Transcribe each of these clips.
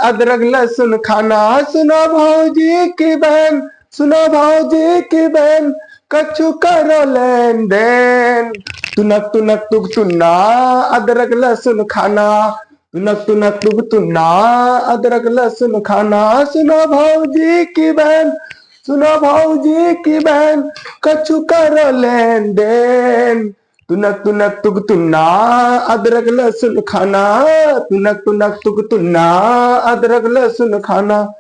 अदरक लहसुन खाना। सुनो भौजी की बहन, सुनो भौजी की बहन, कछु करो लेन देन। तुनक तुनक तुक तुन्ना, अदरक लहसुन खाना। तुनक तुनक तुक तुन्ना, अदरक लहसुन खाना। सुनो भौजी की बहन, सुनो भौजी की बहन, कछु करो लेन देन। तुनक तुनक तुक तुन्ना, अदरक लहसुन खाना। तुनक तुनक तुक तुन्ना, अदरक लहसुन खाना।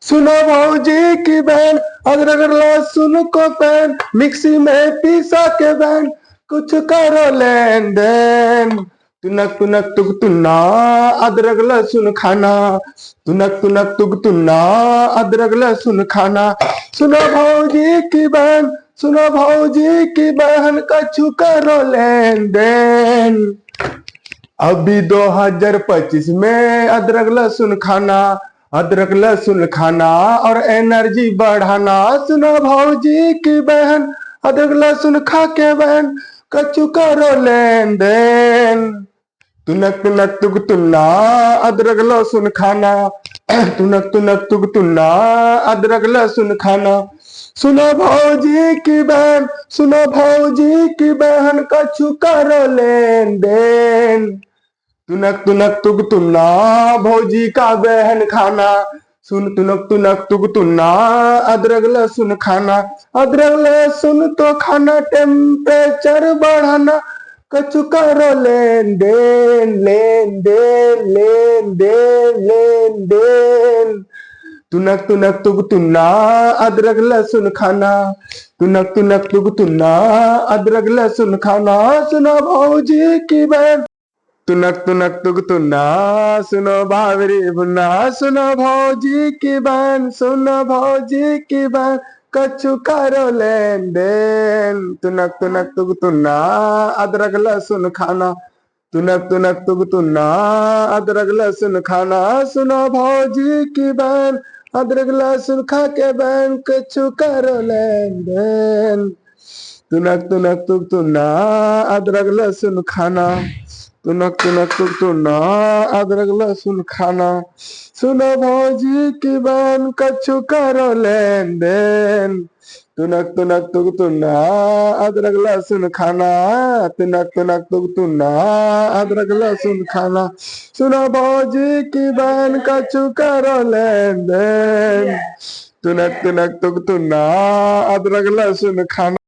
सुनो भौजी की बहन, अदरक लहसुन को पैन मिक्सी में पीसा के बहन, कुछ करो लेन देन। तुनक तुनक तुक तुन्ना, अदरक लहसुन खाना। तुनक तुनक तुक तुन्ना, अदरक लहसुन खाना। सुनो भौजी की बहन, सुनो भौजी की बहन, कछु करो लेन देन। अभी 2025 में अदरक लहसुन खाना, अदरक लहसुन खाना और एनर्जी बढ़ाना। सुनो भौजी की बहन, अदरक लहसुन खा के बहन, कछु करो लेन देन। तुनक तुनक तुक तुन्ना, अदरक लहसुन खाना। तुनक तुनक तुक तुन्ना, अदरक लहसुन खाना। सुनो भौजी की बहन, सुनो भौजी की बहन, कछु करो लेन देन। तुनक तुनक तुक तुन्ना, भौजी का बहन खाना। सुन तुनक तुनक तुक तुन्ना, अदरक लहसुन खाना। अदरक लहसुन तो खाना टेम्परेचर बढ़ाना। कछु करो लेन देन, लेन देन, लेन देन, लेन देन। तुनक तुनक तुक तुन्ना, अदरक लहसुन खाना। तुनक तुनक तुक तुन्ना, अदरक लहसुन खाना। सुनो भौजी की बहन, तुनक तुनक तुक तुन्ना, सुनो भावरी बुन्ना। सुनो भौजी की बहन, सुनो भौजी की बहन, कछु करो लेन देन। तुनक तुनक तुक तुन्ना, अदरक लहसुन खाना। तुनक तुनक तुक तुन्ना, अदरक लहसुन खाना। सुनो भौजी की बहन, अदरक लहसुन खा के बहन, कछु करो लेन देन। तुनक तुनक तुक तुन्ना, अदरक लहसुन खाना। तुनक तुनक तुक तुन्ना, अदरक लहसुन खाना। सुनो भौजी की बहन, कछु करो लेन देन। तुनक तुनक तुक तुन्ना, अदरक लहसुन खाना। तुनक तुनक तुक तुन्ना, अदरक लहसुन खाना। सुनो भौजी की बहन, कछु करो लेन देन। तुनक तुनक तुक तुन्ना, अदरक लहसुन खाना।